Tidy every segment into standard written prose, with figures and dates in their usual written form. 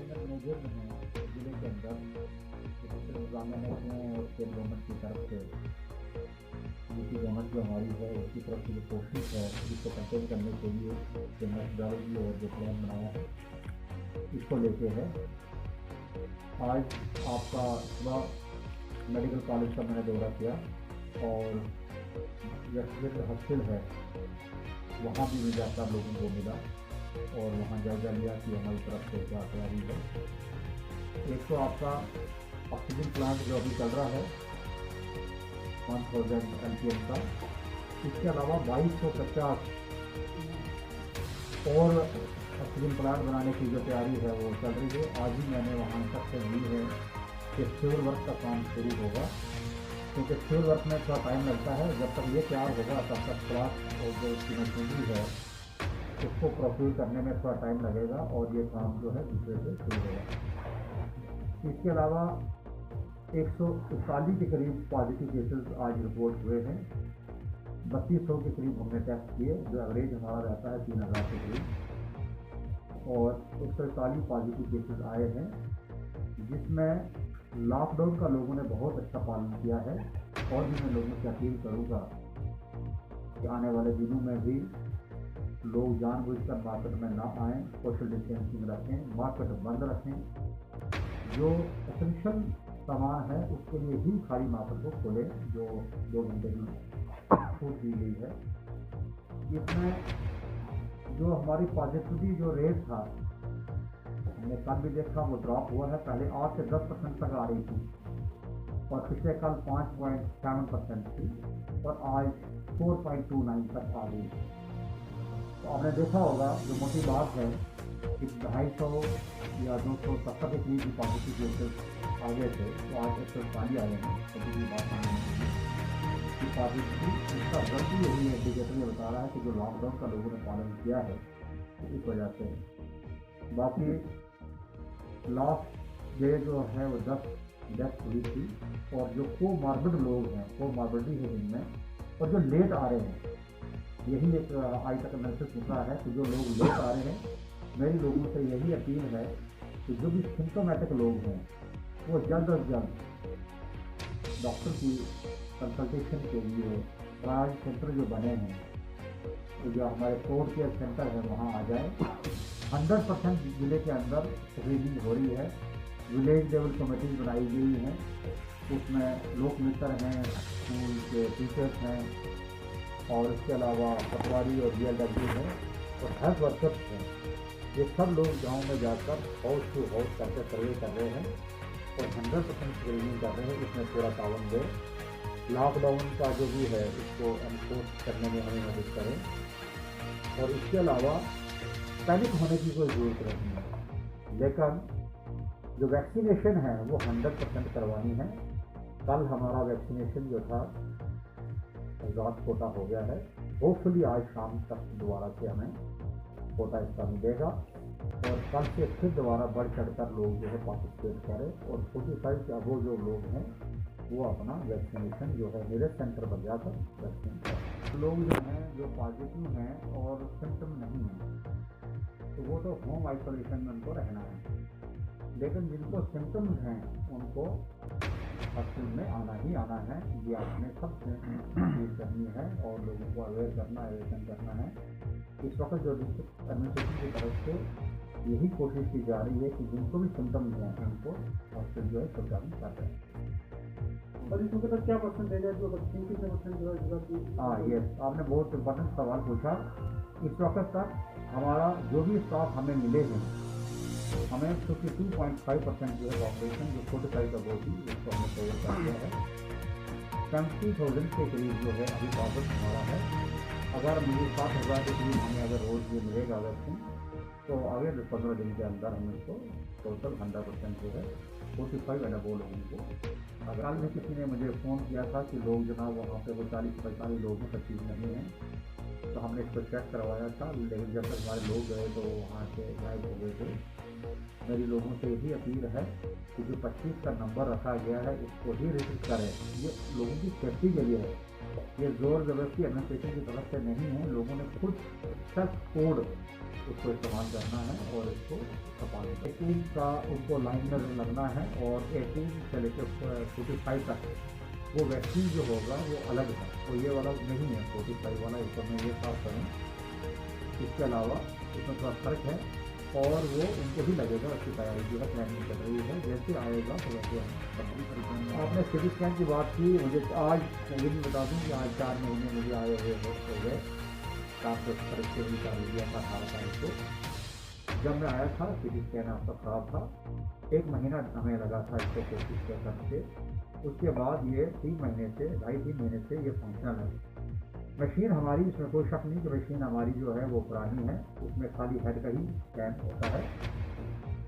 Manager हैं जिले के अंदर, डिस्ट्रिक्ट इंतजामिया ने और स्टेट गवर्नमेंट की तरफ से यूपी गवर्नमेंट जो हमारी है उसकी तरफ से जो कोशिश है इसको कंट्रोल करने के लिए जो मेथडोलॉजी और जो प्लान बनाया है इसको लेके है। आज आपका सुबह मेडिकल कॉलेज का मैंने दौरा किया और व्यक्तिगत हॉस्पिटल है वहाँ भी मुझे जाकर लोगों को मिला और वहाँ जायजा लिया कि हमारी तरफ से क्या तैयारी है। एक तो आपका ऑक्सीजन प्लांट जो अभी चल रहा है 1000 LPM का, इसके अलावा 2250 और ऑक्सीजन प्लांट बनाने की जो तैयारी है वो चल रही है। आज ही मैंने वहाँ तक से ली है कि सिविल वर्क का काम शुरू होगा, क्योंकि सिविल वर्क में थोड़ा टाइम लगता है। जब तक ये तैयार होगा तब तक प्लांट और जो इसकी मशीनरी है उसको प्रोक्यूर करने में थोड़ा टाइम लगेगा और ये काम जो है दूसरे से शुरू होगा। इसके अलावा 141 के करीब पॉजिटिव केसेस आज रिपोर्ट हुए हैं। 3200 के करीब हमने टेस्ट किए, जो एवरेज हमारा रहता है 3000 के करीब, और 141 पॉजिटिव केसेस आए हैं, जिसमें लॉकडाउन का लोगों ने बहुत अच्छा पालन किया है। और भी मैं लोगों से अपील करूँगा कि आने वाले दिनों में भी लोग जानबूझकर मार्केट में ना आएँ, सोशल डिस्टेंसिंग रखें, मार्केट बंद रखें। जो एसेंशियल सामान है उसके लिए ही खाली मार्केट को खोलें, जो 2 घंटे की छूट दी गई है। इसमें जो हमारी पॉजिटिविटी जो रेट था हमने कल भी देखा वो ड्रॉप हुआ है। पहले 8 से 10% तक आ रही थी और पिछले कल 5.7% थी और आज 4.29 तक आ गई। तो आपने देखा होगा जो मोटी बात है कि 250 या 270 के करीब की पॉजिटिव केसेस आ गए थे, तो आज 140 आए हैं। कभी भी बात नहीं कि पॉजिटिव, इसका गलती यही है, इंडिकेटर ये बता रहा है कि जो लॉकडाउन का लोगों ने पालन किया है तो इस वजह से। बाकी लास्ट डे जो है वो 10 डेथ हुई थी, और जो कोमॉर्बिड लोग हैं, कोमॉर्बिडिटी है इनमें, और जो लेट आ रहे हैं, यही एक आज तक मैसेज पूछा है कि जो लोग लेट आ रहे हैं, मेरी लोगों से यही अपील है कि जो भी सिम्टोमेटिक लोग हैं वो जल्द अज जल्द डॉक्टर की कंसल्टेशन के लिए ट्रायल सेंटर जो बने हैं, तो जो हमारे कोविड केयर सेंटर है वहाँ आ जाए। 100% जिले के अंदर स्क्रीनिंग हो रही है। विलेज लेवल कमेटीज बनाई गई हैं, उसमें लोक मित्र हैं, स्कूल के टीचर्स हैं, और इसके अलावा पटवारी और BLW है और हेल्थ वर्कर्स हैं। ये सब लोग गांव में जाकर हाउस टू हाउस करके सर्वे कर रहे हैं और 100% स्क्रीनिंग कर रहे हैं। इसमें पूरा तावन दे, लॉकडाउन का जो भी है इसको एनफोर्स करने में हमें मदद करें। और इसके अलावा पैनिक होने की कोई ज़रूरत नहीं है, लेकिन जो वैक्सीनेशन है वो 100% करवानी है। कल हमारा वैक्सीनेशन जो था एग्जॉस्ट कोटा हो गया है। होपफुली आज शाम तक दोबारा से हमें कोटा इसका मिलेगा और कल से फिर दोबारा बढ़ चढ़कर लोग जो है पार्टिसिपेट करें और 45 से अबो जो लोग हैं वो अपना वैक्सीनेशन जो है मेरे सेंटर पर जाकर वैक्सीन करें। लोग जो हैं जो पॉजिटिव हैं और सिम्टम नहीं हैं तो वो तो होम आइसोलेशन में उनको रहना है, लेकिन जिनको सिम्टम्स हैं उनको हॉस्पिटल में आना ही आना है। ये आपने सबसे चीज करनी है और लोगों को अवेयर करना, एवेशन करना है। इस वक्त जो डिस्ट्रिक्ट एडमिनिस्ट्रेशन की तरफ से यही कोशिश की जा रही है कि जिनको भी सिम्टम्स हैं उनको हॉस्पिटल जो है प्रचारित कर रहे हैं। और इस वक्त क्या परसेंटेज है जो वैक्सीन कितने परसेंट जो हाँ ये आपने बहुत इम्पोर्टेंट सवाल पूछा। इस वक्त तक हमारा जो भी स्टाफ हमें मिले हैं, हमें 52.5% जो है पॉपुलेशन जो 45 का बोल थी उसको हमने कवर कर दिया है। 70,000 के करीब जो है अभी टारगेट हमारा है। अगर मुझे 7,000 के करीब हमें अगर रोज़ ये मिलेगा वैक्सीन, तो अगले 15 दिन के अंदर हम इसको टोटल 100% जो है 45 एंड अबव लोगों को। अगर कल में किसी ने मुझे फ़ोन किया था कि लोग जनाब वहाँ पे वो 40-45 लोग हैं, 25 नहीं हैं, तो हमने इसको चेक करवाया था, लेकिन जब तक हमारे लोग गए तो वहाँ से गायब हो गए थे। मेरी लोगों से यही अपील है कि जो 25 का नंबर रखा गया है उसको ही रजिस्टर करें। ये लोगों की सेफ्टी के लिए है, ये ज़ोर ज़बरदस्ती एडमिनिस्ट्रेशन की तरफ से नहीं है। लोगों ने खुद सेल्फ कोड उसको इस्तेमाल करना है और इसको छपा लेना। 18 का उनको लाइन में लगना है और 18 से लेकर 45 तक वो वैक्सीन जो होगा वो अलग है, तो ये वाला नहीं है 45 वाला, इसको मैं ये साफ करूँ। इसके अलावा इसमें थोड़ा फर्क है और वो उनको भी लगेगा, उसकी तैयारी जो है प्लानिंग चल रही है, जैसे आएगा तो वैसे हम। आपने सिटी स्कैन की बात की, मुझे आज ये भी बता दूँ कि आज 4 महीने मुझे आए हुए हो गए, 7 से भी चालू किया था 18 तारीख को। जब मैं आया था सिटी स्कैन आपका खराब था, 1 महीना हमें लगा था इसको कोशिश करके। उसके बाद ये 3 महीने से 2.5-3 महीने से ये फंक्शनल है। मशीन हमारी, इसमें कोई शक नहीं कि मशीन हमारी जो है वो पुरानी है, उसमें खाली हेड का ही स्कैन होता है।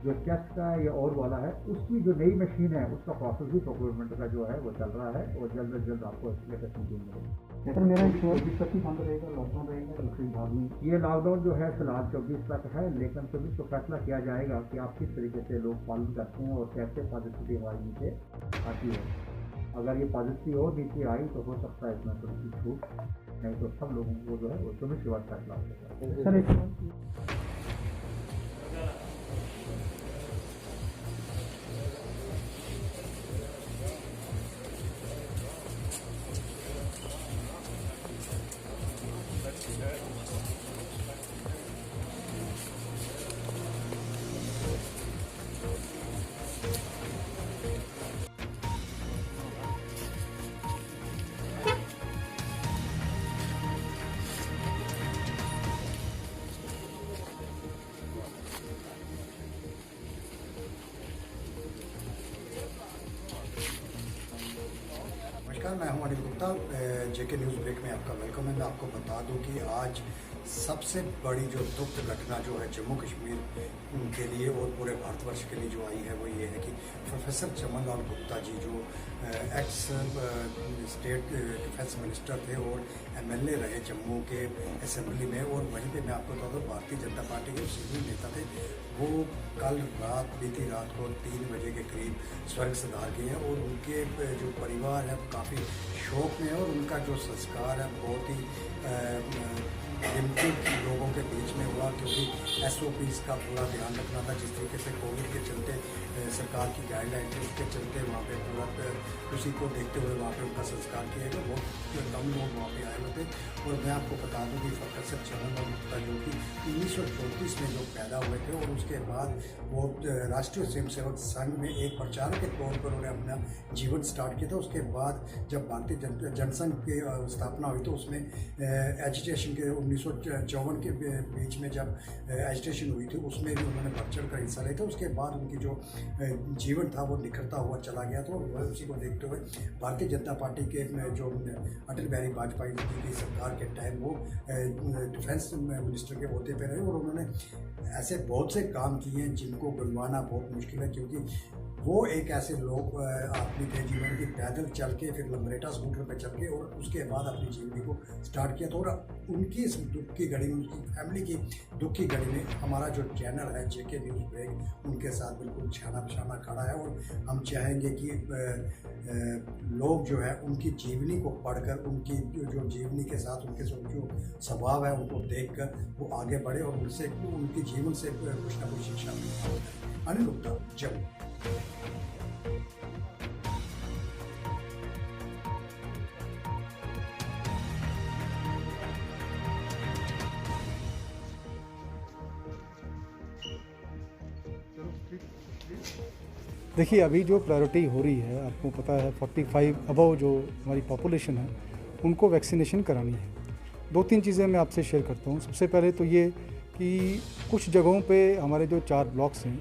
जो चेस्ट का या और वाला है उसकी जो नई मशीन है उसका प्रोसेस भी प्रोक्योरमेंट का जो है वो चल रहा है और जल्द से जल्द आपको लेटेस्ट मशीन मिलेगी। सर मेरा 24 तक ही बंद रहेगा, लॉकडाउन रहेगा दूसरी भाग में। ये लॉकडाउन जो है फिलहाल 24 तक है, लेकिन 24 को फैसला किया जाएगा कि आप किस तरीके से लोग पालन करते हैं और कैसे पॉजिटिविटी हमारी नीचे आती है। अगर ये पॉजिटिविटी और नीचे आई तो हो सकता है इसमें थोड़ी सी छूट, नहीं तो सब लोगों को जो है वो 24 के बाद फैसला होगा। सर एक नमस्कार, मैं हूं अनिल गुप्ता। जेके न्यूज़ ब्रेक में आपका वेलकम है। मैं आपको बता दूं कि आज सबसे बड़ी जो दुख घटना जो है जम्मू कश्मीर के लिए और पूरे भारतवर्ष के लिए जो आई है वो ये है कि प्रोफेसर चमन लाल गुप्ता जी जो एक्स स्टेट डिफेंस मिनिस्टर थे और एमएलए रहे जम्मू के असेंबली में, और वहीं पे मैं आपको बता दूं भारतीय जनता पार्टी के सीनियर नेता थे, वो कल रात बीती रात को 3 बजे के करीब स्वर्ग सिधार गए हैं और उनके जो परिवार है काफ़ी शोक में है और उनका जो संस्कार है बहुत ही लिमिटेड लोगों के बीच में हुआ, क्योंकि SOPs का पूरा ध्यान रखना था। जिस तरीके से कोविड के चलते सरकार की गाइडलाइन थी उसके चलते वहाँ पे पूरा उसी को देखते हुए वहाँ पे उनका संस्कार किया गया। बहुत कम लोग वहाँ पे आए हुए थे। और मैं आपको बता दूँ कि प्रोफेसर चमन लाल गुप्ता जो कि 1934 में जो पैदा हुए थे और उसके बाद वो राष्ट्रीय स्वयंसेवक संघ में एक प्रचारक के तौर पर उन्होंने अपना जीवन स्टार्ट किया था। उसके बाद जब भारतीय जनसंघ की स्थापना हुई तो उसमें एजिटेशन के 1954 के बीच में जब एजिटेशन हुई थी उसमें भी उन्होंने बढ़ चढ़ कर हिस्सा लिया था। उसके बाद उनकी जो जीवन था वो निखरता हुआ चला गया था और उसी को देखते हुए भारतीय जनता पार्टी के जो अटल बिहारी वाजपेयी जी की सरकार के टाइम वो डिफेंस मिनिस्टर के ओहदे पे रहे और उन्होंने ऐसे बहुत से काम किए हैं जिनको गिनवाना बहुत मुश्किल है, क्योंकि वो एक ऐसे लोग आदमी थे जिन्होंने कि पैदल चल के फिर लंबरेटा स्कूटर पे चल के और उसके बाद अपनी जिंदगी को स्टार्ट किया था। और उनकी इस दुख की घड़ी में, उनकी फैमिली की दुख की घड़ी में हमारा जो चैनल है जेके न्यूज़ ब्रेक उनके साथ बिल्कुल छाना बछाना खड़ा है। और हम चाहेंगे कि लोग जो है उनकी जीवनी को पढ़कर उनकी जो जीवनी के साथ उनके जो स्वभाव है उनको देख कर वो आगे बढ़े और उनसे उनकी जीवन से कुछ ना कुछ शिक्षा मिले। अनिल गुप्ता, जब देखिए अभी जो प्रायोरिटी हो रही है आपको पता है 45 अबव जो हमारी पॉपुलेशन है उनको वैक्सीनेशन करानी है। 2-3 चीज़ें मैं आपसे शेयर करता हूँ। सबसे पहले तो ये कि कुछ जगहों पे हमारे जो 4 ब्लॉक्स हैं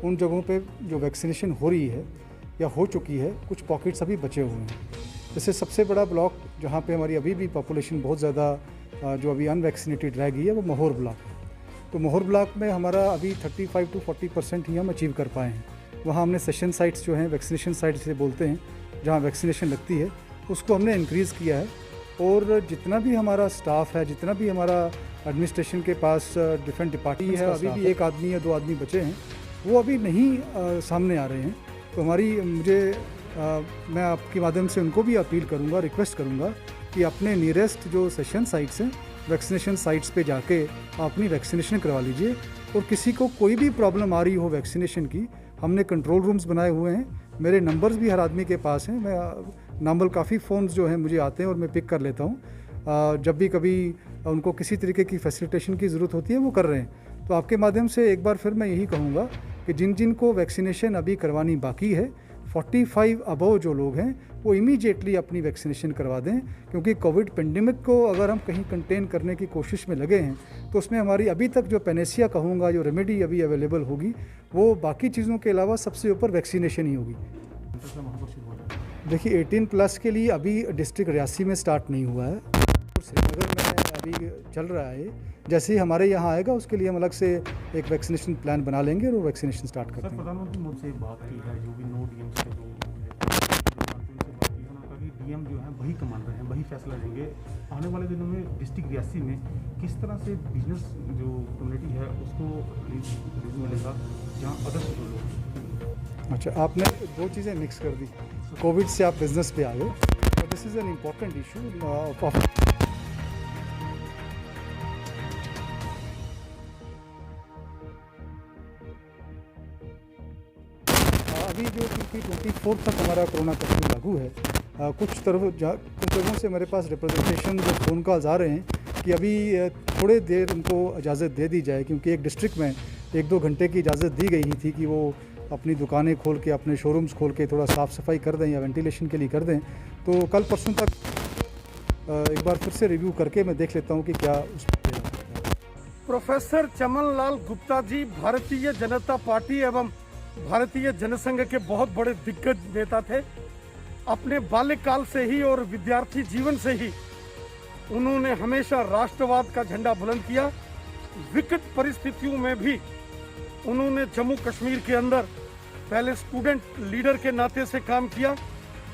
उन जगहों पे जो वैक्सीनेशन हो रही है या हो चुकी है, कुछ पॉकेट्स अभी बचे हुए हैं। जैसे सबसे बड़ा ब्लॉक जहाँ पे हमारी अभी भी पॉपुलेशन बहुत ज़्यादा जो अभी अनवैक्सीनेटेड रह गई है वो महोर ब्लॉक है। तो महोर ब्लॉक में हमारा अभी 35 to 40% ही हम अचीव कर पाए हैं। वहाँ हमने सेशन साइट्स जो हैं, वैक्सीनेशन साइट्स से बोलते हैं, जहाँ वैक्सीनेशन लगती है, उसको हमने इंक्रीज़ किया है। और जितना भी हमारा स्टाफ है, जितना भी हमारा एडमिनिस्ट्रेशन के पास डिफरेंट डिपार्टमेंट है, अभी भी 1 आदमी या 2 आदमी बचे हैं, वो अभी नहीं सामने आ रहे हैं। तो मैं आपके माध्यम से उनको भी अपील करूँगा, रिक्वेस्ट करूँगा कि अपने नियरेस्ट जो सेशन साइट्स हैं वैक्सीनेशन साइट्स पे जाके आप अपनी वैक्सीनेशन करवा लीजिए। और किसी को कोई भी प्रॉब्लम आ रही हो वैक्सीनेशन की, हमने कंट्रोल रूम्स बनाए हुए हैं, मेरे नंबर्स भी हर आदमी के पास हैं। मैं नंबर काफ़ी फ़ोन्स जो हैं मुझे आते हैं और मैं पिक कर लेता हूँ। जब भी कभी उनको किसी तरीके की फैसिलिटेशन की ज़रूरत होती है वो कर रहे हैं। तो आपके माध्यम से एक बार फिर मैं यही कहूँगा कि जिन जिन को वैक्सीनेशन अभी करवानी बाकी है, 45 अबव जो लोग हैं वो इमीडिएटली अपनी वैक्सीनेशन करवा दें, क्योंकि कोविड पेंडेमिक को अगर हम कहीं कंटेन करने की कोशिश में लगे हैं तो उसमें हमारी अभी तक जो पेनेसिया कहूँगा, जो रेमेडी अभी अवेलेबल होगी, वो बाकी चीज़ों के अलावा सबसे ऊपर वैक्सीनेशन ही होगी। देखिए 18+ के लिए अभी डिस्ट्रिक्ट रियासी में स्टार्ट नहीं हुआ है, श्रीनगर में अभी चल रहा है। जैसे ही हमारे यहाँ आएगा उसके लिए हम अलग से एक वैक्सीनेशन प्लान बना लेंगे और वो वैक्सीनेशन स्टार्ट करते हैं। प्रधानमंत्री मोदी से बात की है, जो भी नो डीएम से जो डीएम जो है वही कमान रहे हैं, वही फैसला लेंगे। आने वाले दिनों में डिस्ट्रिक्ट रियासी में किस तरह से बिजनेस जो कम्युनिटी है उसको रीज़ मिलेगा, जहाँ अदर्स जो लोग। अच्छा, आपने दो चीज़ें मिक्स कर दी, कोविड से आप बिजनेस पे आ गए। This is an important issue. अभी जो क्योंकि 24 तक हमारा कोरोना कर्फ्यू लागू है, कुछ जगहों से मेरे पास रिप्रेजेंटेशन जो फ़ोन कॉल्स आ रहे हैं कि अभी थोड़े देर उनको इजाज़त दे दी जाए, क्योंकि एक डिस्ट्रिक्ट में 1-2 घंटे की इजाज़त दी गई थी कि वो अपनी दुकानें खोल के, अपने शोरूम्स खोल के थोड़ा साफ़ सफाई कर दें या वेंटिलेशन के लिए कर दें। तो कल परसों तक एक बार फिर से रिव्यू करके मैं देख लेता हूँ कि क्या उस पर। प्रोफेसर चमन लाल गुप्ता जी भारतीय जनता पार्टी एवं भारतीय जनसंघ के बहुत बड़े दिग्गज नेता थे। अपने बाल्यकाल से ही और विद्यार्थी जीवन से ही उन्होंने हमेशा राष्ट्रवाद का झंडा बुलंद किया। विकट परिस्थितियों में भी उन्होंने जम्मू कश्मीर के अंदर पहले स्टूडेंट लीडर के नाते से काम किया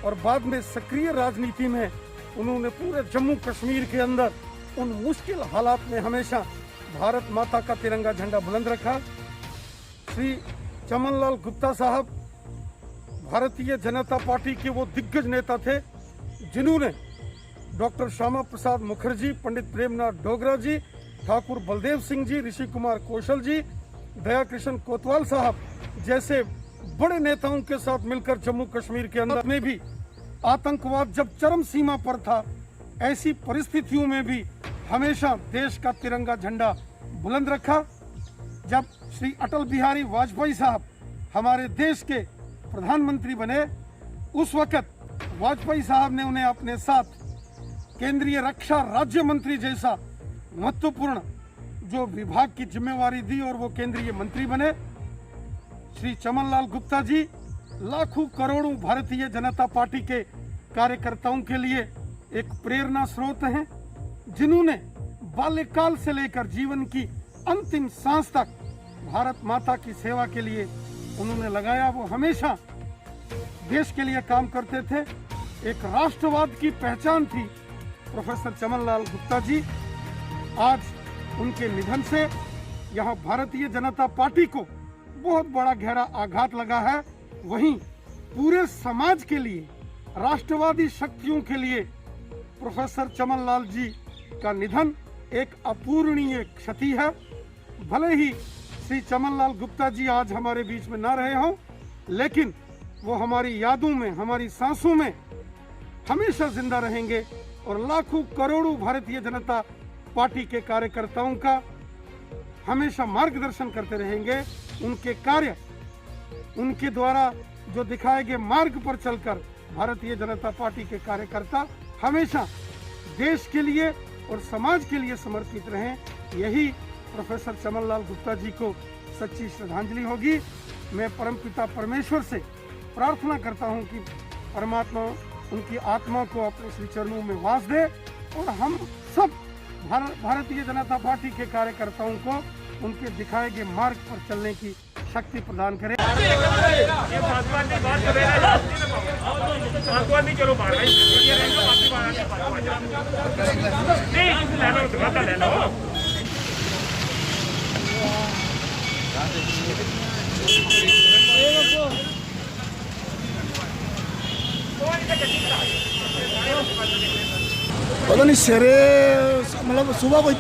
और बाद में सक्रिय राजनीति में उन्होंने पूरे जम्मू कश्मीर के अंदर उन मुश्किल हालात में हमेशा भारत माता का तिरंगा झंडा बुलंद रखा। श्री चमन लाल गुप्ता साहब भारतीय जनता पार्टी के वो दिग्गज नेता थे जिन्होंने डॉक्टर श्यामा प्रसाद मुखर्जी, पंडित प्रेमनाथ डोगरा जी, ठाकुर बलदेव सिंह जी, ऋषि कुमार कौशल जी, दया कृष्ण कोतवाल साहब जैसे बड़े नेताओं के साथ मिलकर जम्मू कश्मीर के अंदर में भी आतंकवाद जब चरम सीमा पर था, ऐसी परिस्थितियों में भी हमेशा देश का तिरंगा झंडा बुलंद रखा। जब श्री अटल बिहारी वाजपेयी साहब हमारे देश के प्रधानमंत्री बने, उस वक्त वाजपेयी साहब ने उन्हें अपने साथ केंद्रीय रक्षा राज्य मंत्री जैसा महत्वपूर्ण जो विभाग की जिम्मेवारी दी और वो केंद्रीय मंत्री बने। श्री चमन लाल गुप्ता जी लाखों करोड़ों भारतीय जनता पार्टी के कार्यकर्ताओं के लिए एक प्रेरणा स्रोत हैं, जिन्होंने बाल्यकाल से लेकर जीवन की अंतिम सांस तक भारत माता की सेवा के लिए उन्होंने लगाया। वो हमेशा देश के लिए काम करते थे। एक राष्ट्रवाद की पहचान थी प्रोफेसर चमन लाल गुप्ता जी। आज उनके निधन से यहाँ भारतीय जनता पार्टी को बहुत बड़ा गहरा आघात लगा है। वहीं पूरे समाज के लिए, राष्ट्रवादी शक्तियों के लिए प्रोफेसर चमन लाल जी का निधन एक अपूरणीय क्षति है। भले ही श्री चमन लाल गुप्ता जी आज हमारे बीच में ना रहे हों, लेकिन वो हमारी यादों में, हमारी सांसों में हमेशा जिंदा रहेंगे और लाखों करोड़ों भारतीय जनता पार्टी के कार्यकर्ताओं का हमेशा मार्गदर्शन करते रहेंगे। उनके कार्य, उनके द्वारा जो दिखाए गए मार्ग पर चलकर भारतीय जनता पार्टी के कार्यकर्ता हमेशा देश के लिए और समाज के लिए समर्पित रहें। यही प्रोफेसर चमन लाल गुप्ता जी को सच्ची श्रद्धांजलि होगी। मैं परमपिता परमेश्वर से प्रार्थना करता हूं कि परमात्मा उनकी आत्मा को अपने श्री चरणों में वास दे और हम सब भारतीय जनता पार्टी के कार्यकर्ताओं को उनके दिखाए गए मार्ग पर चलने की शक्ति प्रदान करें। पता नहीं सवेरे मतलब सुबह कोई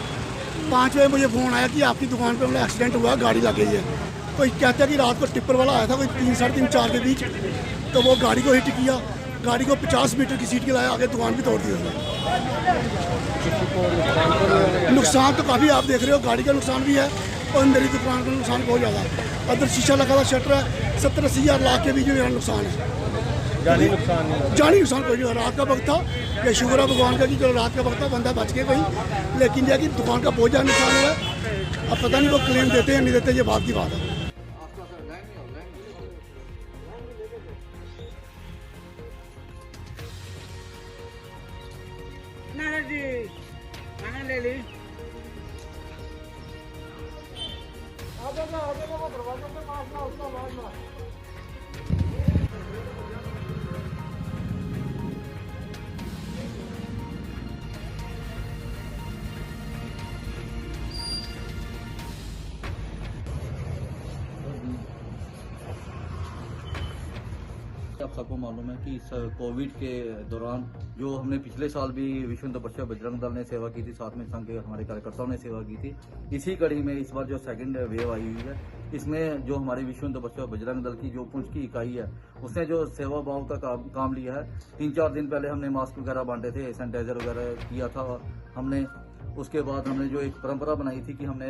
5 बजे मुझे फ़ोन आया कि आपकी दुकान पे मतलब एक्सीडेंट हुआ, गाड़ी लग गई है। कोई कहता है कि रात को टिप्पर वाला आया था कोई 3, साढ़े 3, 4 के बीच, तो वो गाड़ी को हिट किया, गाड़ी को 50 मीटर की सीट के लाया, आगे दुकान भी तोड़ दी उसने। नुकसान तो काफ़ी आप देख रहे हो, गाड़ी का नुकसान भी है और मेरी दुकान का नुकसान बहुत ज़्यादा है। अंदर शीशा लगा था, शटर है, 70-80 हज़ार लाख के भी जो मेरा नुकसान है। जानी नुकसान कोई नहीं, रात का वक्त था, ये शुक्र है भगवान का कि चलो रात का वक्त था, बंदा बच के कोई, लेकिन यह कि दुकान का बहुत ज़्यादा नुकसान हुआ है। अब पता नहीं वो क्लेम देते हैं नहीं देते, ये बात की बात है। खाना ले ली। आप सबको मालूम है कि इस कोविड के दौरान जो हमने पिछले साल भी विश्व हिंदू परिषद बजरंग दल ने सेवा की थी, साथ में संघ के हमारे कार्यकर्ताओं ने सेवा की थी। इसी कड़ी में इस बार जो सेकंड वेव आई हुई है, इसमें जो हमारी विश्व हिंदू परिषद बजरंग दल की जो पुंछ की इकाई है, उसने जो सेवा भाव का काम लिया है। 3-4 दिन पहले हमने मास्क वगैरह बांटे थे, सैनिटाइजर वगैरह किया था हमने। उसके बाद हमने जो एक परंपरा बनाई थी कि हमने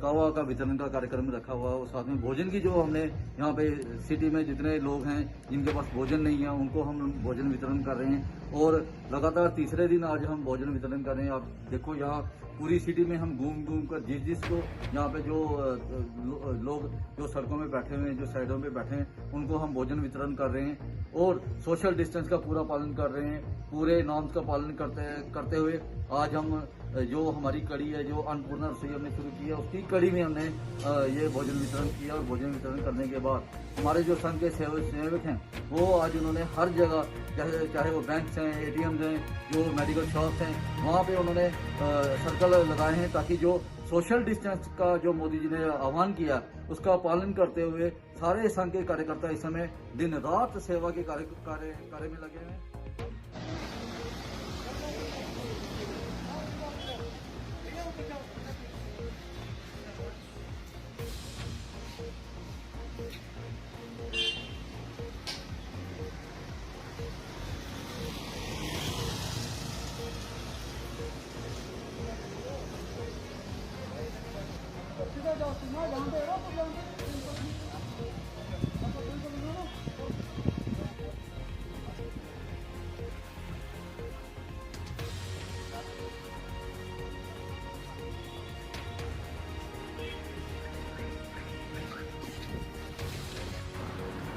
कावा का वितरण का कार्यक्रम रखा हुआ है, और साथ में भोजन की जो हमने यहाँ पे सिटी में जितने लोग हैं जिनके पास भोजन नहीं है उनको हम भोजन वितरण कर रहे हैं। और लगातार तीसरे दिन आज हम भोजन वितरण कर रहे हैं। आप देखो यहाँ पूरी सिटी में हम घूम कर जिसको यहाँ पे जो लोग जो सड़कों में बैठे हुए हैं, जो साइडों पे बैठे हैं, उनको हम भोजन वितरण कर रहे हैं और सोशल डिस्टेंस का पूरा पालन कर रहे हैं। पूरे नॉर्म्स का पालन करते हुए आज हम जो हमारी कड़ी है, जो अन्नपूर्णा रसोई हमने शुरू की है, उसकी कड़ी में हमने ये भोजन वितरण किया। और भोजन वितरण करने के बाद हमारे जो संघ के सेवक हैं वो आज उन्होंने हर जगह, चाहे वो बैंक्स हैं, ATMs हैं, जो मेडिकल शॉप्स हैं, वहाँ पे उन्होंने सर्कल लगाए हैं ताकि जो सोशल डिस्टेंस का जो मोदी जी ने आह्वान किया उसका पालन करते हुए सारे संघ के कार्यकर्ता इस समय दिन रात सेवा के कार्य में लगे हैं।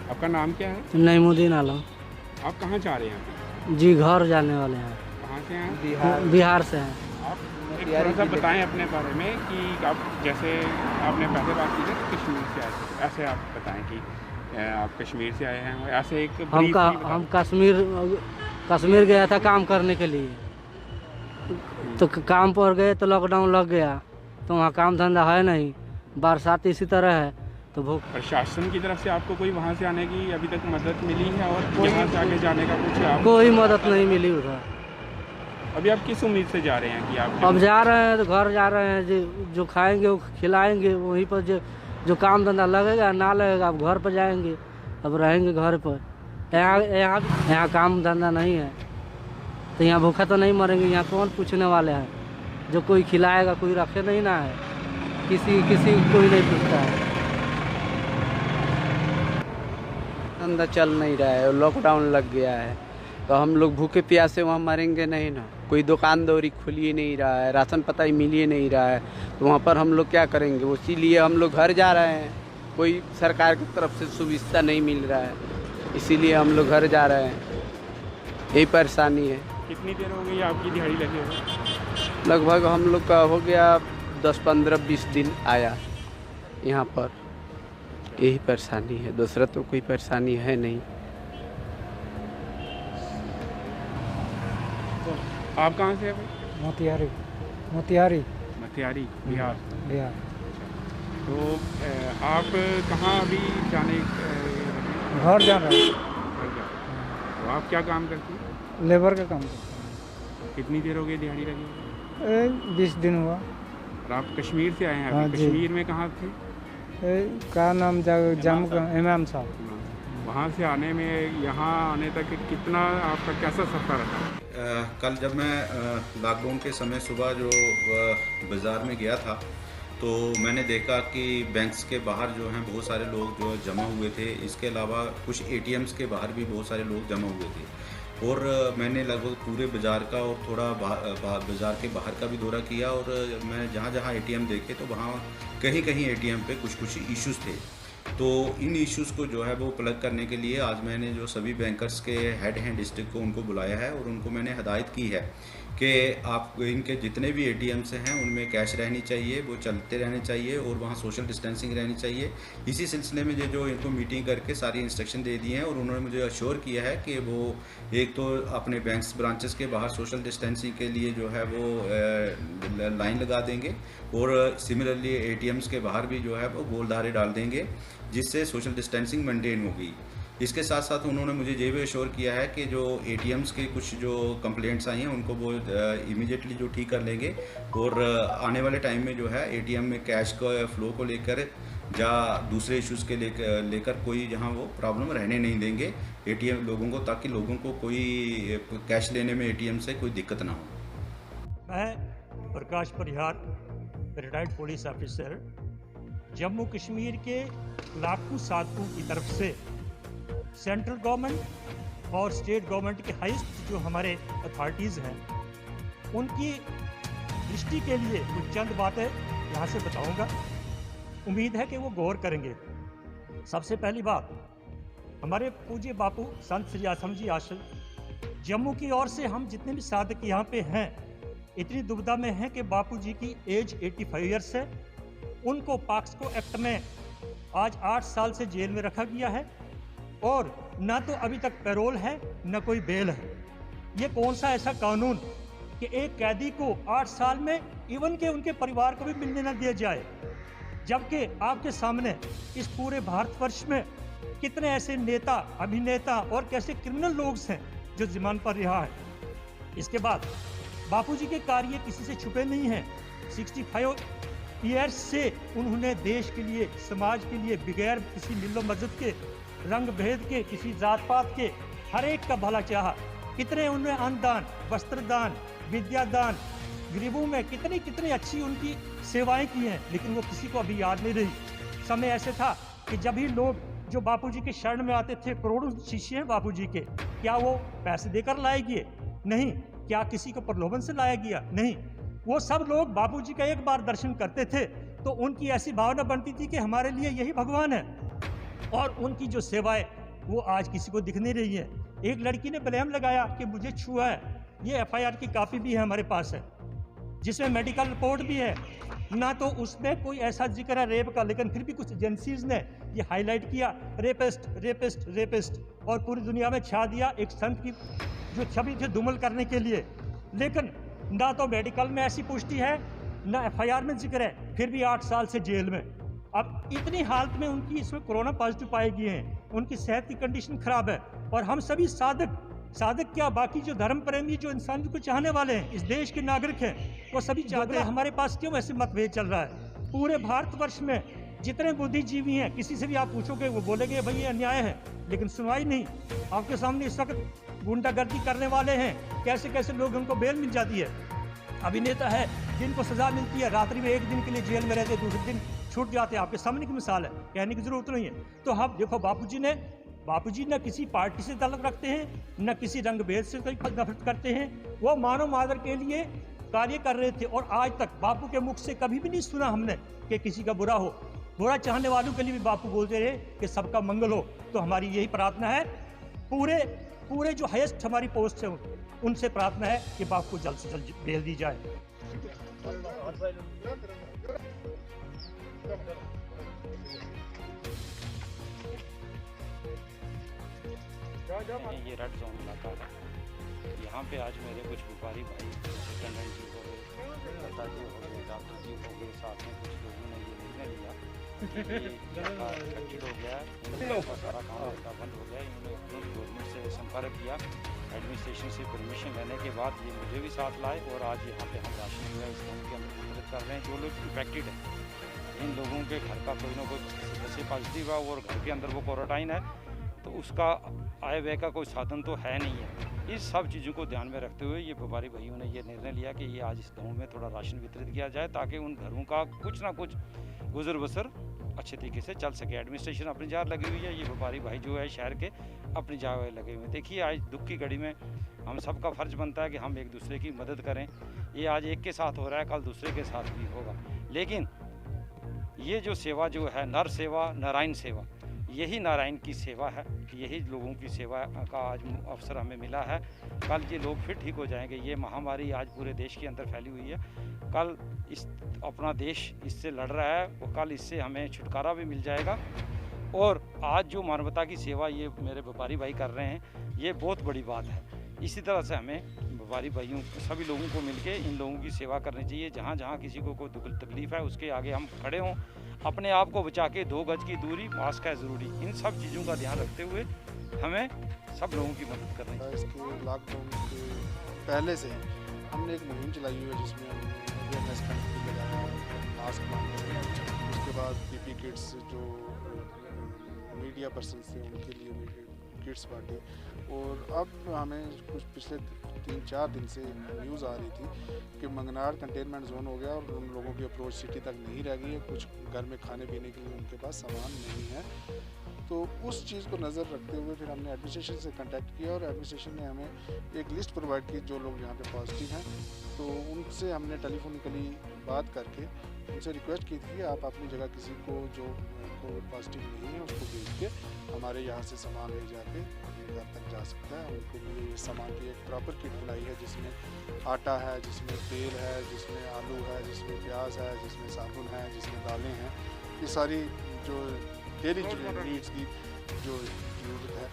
आपका नाम क्या है? नईमुद्दीन आलम। आप कहाँ जा रहे हैं? जी घर जाने वाले हैं। कहाँ से हैं? बिहार से हैं। आप एक थोड़ा सा बताएं अपने बारे में कि आप जैसे आपने पहले बात की ना कश्मीर से आए थे, ऐसे आप बताएं कि आप कश्मीर से आए हैं। ऐसे एक हम कश्मीर गया था काम करने के लिए, तो काम पर गए तो लॉकडाउन लग गया, तो वहाँ काम धंधा है नहीं, बरसात इसी तरह है, तो प्रशासन की तरफ से आपको कोई वहाँ से आने की अभी तक मदद मिली है? और यहाँ से आगे जाने का कुछ कोई मदद नहीं मिली उधर। अभी आप किस उम्मीद से जा रहे हैं कि आप? अब जा रहे हैं तो घर जा रहे हैं, जो खाएंगे वो खिलाएंगे, वहीं पर जो काम धंधा लगेगा ना लगेगा अब घर पर जाएंगे, अब रहेंगे घर पर। यहाँ काम धंधा नहीं है तो यहाँ भूखा तो नहीं मरेंगे। यहाँ कौन पूछने वाले हैं? जो कोई खिलाएगा, कोई रखे नहीं ना है, किसी कोई नहीं पूछता है। धंधा चल नहीं रहा है, लॉकडाउन लग गया है, तो हम लोग भूखे प्यासे वहाँ मरेंगे नहीं ना। कोई दुकानदारी खुल ही नहीं रहा है, राशन पता ही मिल ही नहीं रहा है, तो वहाँ पर हम लोग क्या करेंगे? इसीलिए हम लोग घर जा रहे हैं। कोई सरकार की तरफ से सुविधा नहीं मिल रहा है, इसीलिए हम लोग घर जा रहे हैं। यही परेशानी है। कितनी देर हो गई आपकी दिहाड़ी लगे हुए? लगभग हम लोग का हो गया 10, 15, 20 दिन आया यहाँ पर। यही परेशानी है, दूसरा तो कोई परेशानी है नहीं। आप कहाँ से हैं? मोतिहारी बिहार। बिहार। तो आप कहाँ अभी जाने? घर जा रहे हैं। तो आप क्या काम करती हैं? लेबर का काम करते हैं। कितनी देर हो गई दिहाड़ी लगी हुई? 20 दिन हुआ। और आप कश्मीर से आए हैं हाँ अभी? जी। कश्मीर में कहाँ थे? क्या नाम जम्मू का इमाम साहब। वहाँ से आने में यहाँ आने तक कितना आपका कैसा सफ़र रहा? कल जब मैं लॉकडाउन के समय सुबह जो बाज़ार में गया था तो मैंने देखा कि बैंक्स के बाहर जो हैं बहुत सारे लोग जो जमा हुए थे। इसके अलावा कुछ एटीएम्स के बाहर भी बहुत सारे लोग जमा हुए थे और मैंने लगभग पूरे बाज़ार का और थोड़ा बाज़ार के बाहर का भी दौरा किया और मैं जहाँ जहाँ एटीएम देखे तो वहाँ कहीं कहीं एटीएम पे कुछ इश्यूज़ थे। तो इन इश्यूज़ को जो है वो प्लग करने के लिए आज मैंने जो सभी बैंकर्स के हेड हैं डिस्ट्रिक्ट को उनको बुलाया है और उनको मैंने हदायत की है कि आप इनके जितने भी एटीएम्स हैं उनमें कैश रहनी चाहिए, वो चलते रहने चाहिए और वहाँ सोशल डिस्टेंसिंग रहनी चाहिए। इसी सिलसिले में जो इनको मीटिंग करके सारी इंस्ट्रक्शन दे दिए हैं और उन्होंने मुझे अश्योर किया है कि वो एक तो अपने बैंक्स ब्रांचेस के बाहर सोशल डिस्टेंसिंग के लिए जो है वो लाइन लगा देंगे और सिमिलरली एटीएम्स के बाहर भी जो है वो गोलधारे डाल देंगे जिससे सोशल डिस्टेंसिंग मेंटेन होगी। इसके साथ साथ उन्होंने मुझे ये भी अश्योर किया है कि जो एटीएम्स के कुछ जो कंप्लेंट्स आई हैं उनको वो इमीडिएटली जो ठीक कर लेंगे और आने वाले टाइम में जो है एटीएम में कैश का फ्लो को लेकर या दूसरे इश्यूज़ के लेकर कोई जहां वो प्रॉब्लम रहने नहीं देंगे एटीएम लोगों को, ताकि लोगों को कोई कैश लेने में एटीएम से कोई दिक्कत ना हो। मैं Prakash Parihar, retired police officer, Jammu Kashmir के लाखों साधकों की तरफ से सेंट्रल गवर्नमेंट और स्टेट गवर्नमेंट के हाईएस्ट जो हमारे अथॉरिटीज़ हैं उनकी दृष्टि के लिए कुछ चंद बातें यहाँ से बताऊँगा। उम्मीद है कि वो गौर करेंगे। सबसे पहली बात, हमारे पूज्य बापू संत श्री आश्रम जी आश्रम जम्मू की ओर से हम जितने भी साधक यहाँ पे हैं इतनी दुविधा में हैं कि बापू जी की एज 85 ईयर्स है। उनको पॉक्सो एक्ट में आज 8 साल से जेल में रखा गया है और ना तो अभी तक पैरोल है न कोई बेल है। ये कौन सा ऐसा कानून कि एक कैदी को 8 साल में इवन के उनके परिवार को भी मिलने न दिया जाए, जबकि आपके सामने इस पूरे भारतवर्ष में कितने ऐसे नेता, अभिनेता और कैसे क्रिमिनल लोग हैं जो जमानत पर रिहा है। इसके बाद बापूजी के कार्य किसी से छुपे नहीं हैं। 65 ईयर्स से उन्होंने देश के लिए, समाज के लिए बगैर किसी मिलो मस्जिद के, रंग भेद के, किसी जात पात के हर एक का भला चाहा। कितने उन्होंने अन्नदान, वस्त्रदान, विद्यादान, गरीबों में कितनी अच्छी उनकी सेवाएं की हैं, लेकिन वो किसी को अभी याद नहीं रही। समय ऐसे था कि जब ही लोग जो बापूजी के शरण में आते थे, करोड़ों शिष्य हैं बापूजी के, क्या वो पैसे देकर लाए गए? नहीं। क्या किसी को प्रलोभन से लाया गया? नहीं। वो सब लोग बापूजी का एक बार दर्शन करते थे तो उनकी ऐसी भावना बनती थी कि हमारे लिए यही भगवान है, और उनकी जो सेवाएं वो आज किसी को दिख नहीं रही है। एक लड़की ने ब्लेम लगाया कि मुझे छुआ है। ये एफआईआर की कॉपी भी है हमारे पास है, जिसमें मेडिकल रिपोर्ट भी है। ना तो उसमें कोई ऐसा जिक्र है रेप का, लेकिन फिर भी कुछ एजेंसीज ने ये हाईलाइट किया रेपिस्ट रेपिस्ट रेपिस्ट, और पूरी दुनिया में छा दिया एक संत की जो छवि थी धूमल करने के लिए। लेकिन ना तो मेडिकल में ऐसी पुष्टि है, ना एफआईआर में जिक्र है, फिर भी 8 साल से जेल में। अब इतनी हालत में उनकी इसमें कोरोना पॉजिटिव पाए गए हैं, उनकी सेहत की कंडीशन खराब है, और हम सभी साधक क्या, बाकी जो धर्म प्रेमी, जो इंसान को चाहने वाले हैं, इस देश के नागरिक हैं, वो सभी चाहते हैं। हमारे पास क्यों ऐसे मतभेद चल रहा है? पूरे भारतवर्ष में जितने बुद्धिजीवी हैं, किसी से भी आप पूछोगे वो बोलेंगे भाई ये अन्याय है, लेकिन सुनवाई नहीं। आपके सामने इस वक्त गुंडागर्दी करने वाले हैं, कैसे कैसे लोग, उनको बेल मिल जाती है। अभिनेता है जिनको सजा मिलती है, रात्रि में 1 दिन के लिए जेल में रहते, दूसरे दिन छूट जाते हैं। आपके सामने की मिसाल है, कहने की जरूरत नहीं है। तो हम देखो, बापूजी न किसी पार्टी से ताल्लुक रखते हैं, न किसी रंग भेद से नफरत करते हैं। वो मानव मादर के लिए कार्य कर रहे थे, और आज तक बापू के मुख से कभी भी नहीं सुना हमने कि किसी का बुरा हो। बुरा चाहने वालों के लिए भी बापू बोलते रहे कि सबका मंगल हो। तो हमारी यही प्रार्थना है, पूरे जो हाईएस्ट हमारी पोस्ट है उनसे प्रार्थना है कि बापू को जल्द से जल्द बेल दी जाए। ये रेड जोन इलाका है। यहाँ पे आज मेरे कुछ व्यापारी भाई, अटेंडेंट जी हो गए, पिताजी हो गए, डॉक्टर जी हो गए, साथ में कुछ लोगों ने ये निर्णय लिया कि इलाका इफेक्टेड हो गया है, इनका सारा काम बंद हो गया। इन्होंने गवर्नमेंट से संपर्क किया एडमिनिस्ट्रेशन से परमिशन लेने के बाद ये मुझे भी साथ लाए और आज यहाँ पे हम राशन जो है इस गाँव के अंदर वितरित कर रहे हैं। जो लोग इन्फेक्टेड हैं, इन लोगों के घर का कोई ना कोई सदस्य पॉजिटिव है और घर के अंदर वो क्वारंटाइन है, तो उसका आय व्यय का कोई साधन तो है नहीं है। इस सब चीज़ों को ध्यान में रखते हुए ये व्यापारी भाइयों ने ये निर्णय लिया कि ये आज इस गाँव में थोड़ा राशन वितरित किया जाए, ताकि उन घरों का कुछ ना कुछ गुजर बसर अच्छे तरीके से चल सके। एडमिनिस्ट्रेशन अपनी जगह लगी हुई है, ये व्यापारी भाई जो है शहर के अपनी जगह लगे हुए हैं। देखिए आज दुख की घड़ी में हम सबका फर्ज बनता है कि हम एक दूसरे की मदद करें। ये आज एक के साथ हो रहा है, कल दूसरे के साथ भी होगा। लेकिन ये जो सेवा जो है नर सेवा नारायण सेवा, यही नारायण की सेवा है, यही लोगों की सेवा का आज अवसर हमें मिला है। कल ये लोग फिर ठीक हो जाएंगे। ये महामारी आज पूरे देश के अंदर फैली हुई है, कल इस अपना देश इससे लड़ रहा है और कल इससे हमें छुटकारा भी मिल जाएगा। और आज जो मानवता की सेवा ये मेरे व्यापारी भाई कर रहे हैं, ये बहुत बड़ी बात है। इसी तरह से हमें व्यापारी भाइयों सभी लोगों को मिलके इन लोगों की सेवा करनी चाहिए। जहाँ जहाँ किसी को कोई तकलीफ है उसके आगे हम खड़े हों, अपने आप को बचा के 2 गज की दूरी, मास्क है ज़रूरी, इन सब चीज़ों का ध्यान रखते हुए हमें सब लोगों की मदद करनी चाहिए। इसके लॉकडाउन के पहले से हमने एक मुहिम चलाई हुई है जिसमें अवेयरनेस कैंप भी लगाया, मास्क बांधे, उसके बाद पीपी किट्स जो मीडिया पर्सन थे उनके लिए किट्स बांटे। और अब हमें कुछ पिछले 3-4 दिन से न्यूज़ आ रही थी कि मंगनार कंटेनमेंट जोन हो गया और उन लोगों की अप्रोच सिटी तक नहीं रह गई है, कुछ घर में खाने पीने के लिए उनके पास सामान नहीं है। तो उस चीज़ को नज़र रखते हुए फिर हमने एडमिनिस्ट्रेशन से कांटेक्ट किया और एडमिनिस्ट्रेशन ने हमें एक लिस्ट प्रोवाइड की जो लोग यहाँ पे पॉजिटिव हैं। तो उनसे हमने टेलीफोनिकली बात करके उनसे रिक्वेस्ट की थी कि आप अपनी जगह किसी को जो कोविड पॉजिटिव नहीं है उसको भेज के हमारे यहाँ से सामान ले जाके घर तक जा सकता है। उनको लिए ये सामान की एक प्रॉपर किट बनाई है जिसमें आटा है, जिसमें तेल है, जिसमें आलू है, जिसमें प्याज है, जिसमें साबुन है, जिसमें दालें हैं। ये सारी जो डेली नीड्स की जो ज़रूरत है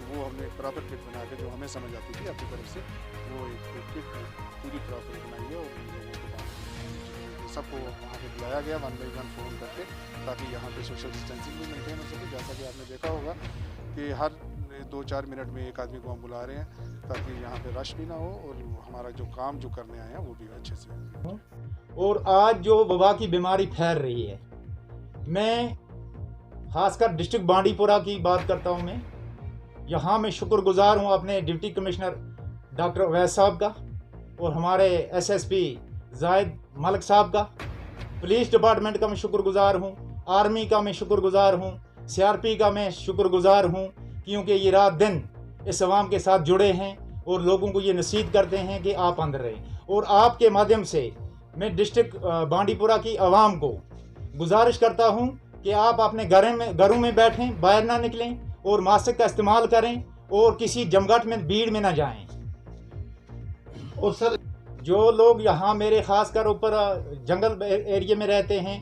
वो हमने एक प्रॉपर किट बना के जो हमें समझ आती थी अपनी तरफ से वो एक किट पूरी प्रॉपर बनाई है और उन लोगों को सबको वहाँ पे बुलाया गया 1 by 1 फ़ोन करके, ताकि यहाँ पे सोशल डिस्टेंसिंग भी मेंटेन हो सके। जैसा कि आपने देखा होगा कि हर 2-4 मिनट में एक आदमी को हम बुला रहे हैं ताकि यहाँ पे रश भी ना हो और हमारा जो काम जो करने आए हैं वो भी अच्छे से हो। और आज जो वबा की बीमारी फैल रही है, मैं खासकर डिस्ट्रिक्ट बांडीपुरा की बात करता हूँ। मैं यहाँ मैं शुक्रगुजार हूँ अपने डिप्टी कमिश्नर डॉक्टर अवैस साहब का और हमारे SSP जाहिद मलिक साहब का, पुलिस डिपार्टमेंट का मैं शुक्रगुजार हूँ, आर्मी का मैं शुक्रगुजार हूँ, CRP का मैं शुक्रगुजार हूँ, क्योंकि ये रात दिन इस अवाम के साथ जुड़े हैं और लोगों को ये नसीहत करते हैं कि आप अंदर रहें। और आपके माध्यम से मैं डिस्ट्रिक्ट बांडीपुरा की आवाम को गुजारिश करता हूँ कि आप अपने घरों में बैठें, बाहर ना निकलें और मास्क का इस्तेमाल करें और किसी जमघट में भीड़ में ना जाएं। और सर जो लोग यहाँ मेरे ख़ासकर ऊपर जंगल एरिया में रहते हैं,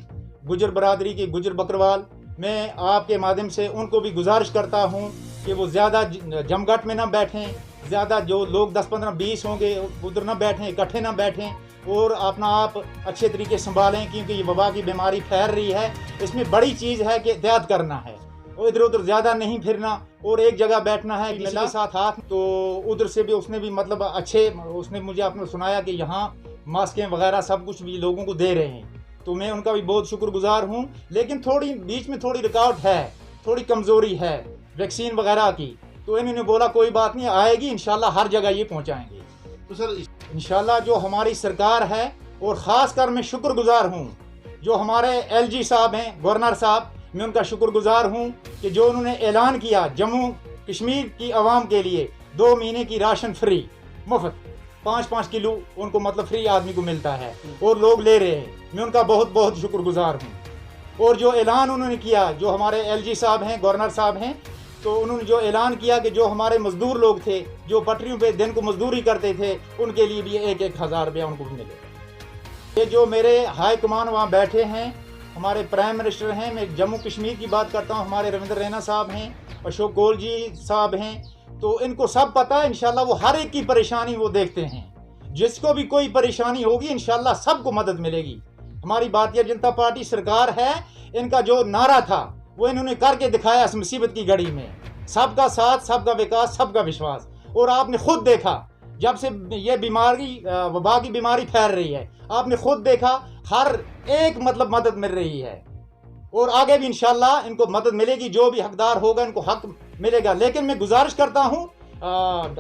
गुजर बरादरी की गुजर बकरवाल, मैं आपके माध्यम से उनको भी गुजारिश करता हूँ कि वो ज़्यादा जमघट में ना बैठें, ज़्यादा जो लोग 10-15-20 होंगे उधर ना बैठें, इकट्ठे ना बैठें और अपना आप अच्छे तरीके संभालें, क्योंकि ये वबा की बीमारी फैल रही है। इसमें बड़ी चीज़ है कि एहतियात करना है और इधर उधर ज़्यादा नहीं फिरना और एक जगह बैठना है। किसी के साथ हाथ तो उधर से भी उसने भी मतलब अच्छे उसने मुझे आपने सुनाया कि यहाँ मास्कें वगैरह सब कुछ भी लोगों को दे रहे हैं, तो मैं उनका भी बहुत शुक्रगुजार हूँ। लेकिन थोड़ी बीच में थोड़ी रुकावट है, थोड़ी कमज़ोरी है वैक्सीन वगैरह की, तो इन्होंने बोला कोई बात नहीं, आएगी इंशाल्लाह, हर जगह ये पहुँचाएँगे। तो सर इंशाल्लाह जो हमारी सरकार है, और ख़ासकर मैं शुक्रगुजार हूँ जो हमारे LG साहब हैं, गवर्नर साहब, मैं उनका शुक्रगुजार हूँ कि जो उन्होंने ऐलान किया जम्मू कश्मीर की आवाम के लिए 2 महीने की राशन फ्री मुफ्त 5-5 किलो उनको मतलब फ्री आदमी को मिलता है और लोग ले रहे हैं। मैं उनका बहुत बहुत शुक्रगुजार हूँ। और जो ऐलान उन्होंने किया, जो हमारे LG साहब हैं, गवर्नर साहब हैं, तो उन्होंने जो ऐलान किया कि जो हमारे मजदूर लोग थे जो पटरियों पे दिन को मजदूरी करते थे उनके लिए भी 1-1 हज़ार रुपया उनको मिले। ये जो मेरे हाई कमान वहाँ बैठे हैं, हमारे प्राइम मिनिस्टर हैं, मैं जम्मू कश्मीर की बात करता हूँ, हमारे रविंद्र रैना साहब हैं, अशोक गोयल जी साहब हैं, तो इनको सब पता है। इंशाल्लाह वो हर एक की परेशानी वो देखते हैं, जिसको भी कोई परेशानी होगी इंशाल्लाह सबको मदद मिलेगी। हमारी भारतीय जनता पार्टी सरकार है, इनका जो नारा था वो इन्होंने करके दिखाया इस मुसीबत की घड़ी में, सबका साथ, सबका विकास, सबका विश्वास। और आपने खुद देखा जब से ये बीमारी वबा की बीमारी फैल रही है, आपने खुद देखा हर एक मतलब मदद मिल रही है और आगे भी इंशाल्लाह इनको मदद मिलेगी। जो भी हकदार होगा इनको हक मिलेगा। लेकिन मैं गुजारिश करता हूँ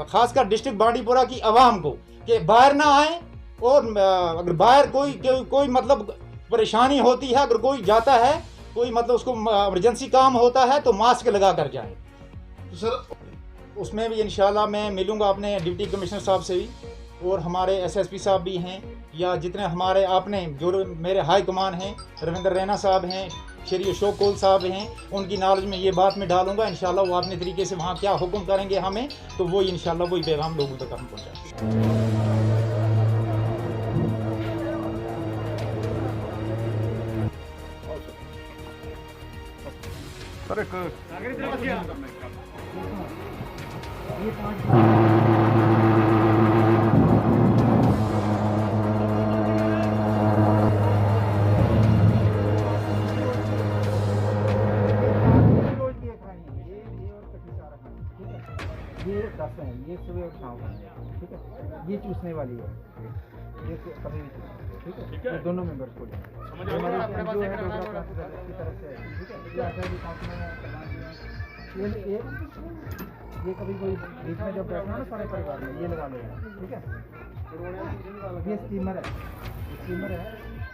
खासकर डिस्ट्रिक्ट बांडीपुरा की आवाम को कि बाहर ना आए और अगर बाहर कोई मतलब परेशानी होती है, अगर कोई जाता है, कोई मतलब उसको इमरजेंसी काम होता है तो मास्क लगा कर जाए। तो सर उसमें भी इंशाल्लाह मैं मिलूँगा अपने डिप्टी कमिश्नर साहब से भी, और हमारे एसएसपी साहब भी हैं, या जितने हमारे आपने जो मेरे हाई कमान हैं, रविंद्र रैना साहब हैं, श्री अशोक कोल साहब हैं, उनकी नॉलेज में ये बात मैं डालूंगा। इंशाल्लाह वो अपने तरीके से वहाँ क्या हुक्म करेंगे हमें, तो वो इंशाल्लाह वही पैगाम लोगों तक हम पहुँचाएंगे। सर एक ये 10 है, ये सुबह और शाम है, ठीक है। ये चूसने वाली है, ये कभी भी चूसने, ठीक है। ये दोनों मेंबर्स को हमारे जो है डोगरा क्लास की तरफ से, ठीक है। ये आता है कि साथ में ये कभी कोई बीच में जब बैठना ना सारे परिवार में ये लगा लेगा, ठीक है। ये स्टीमर है,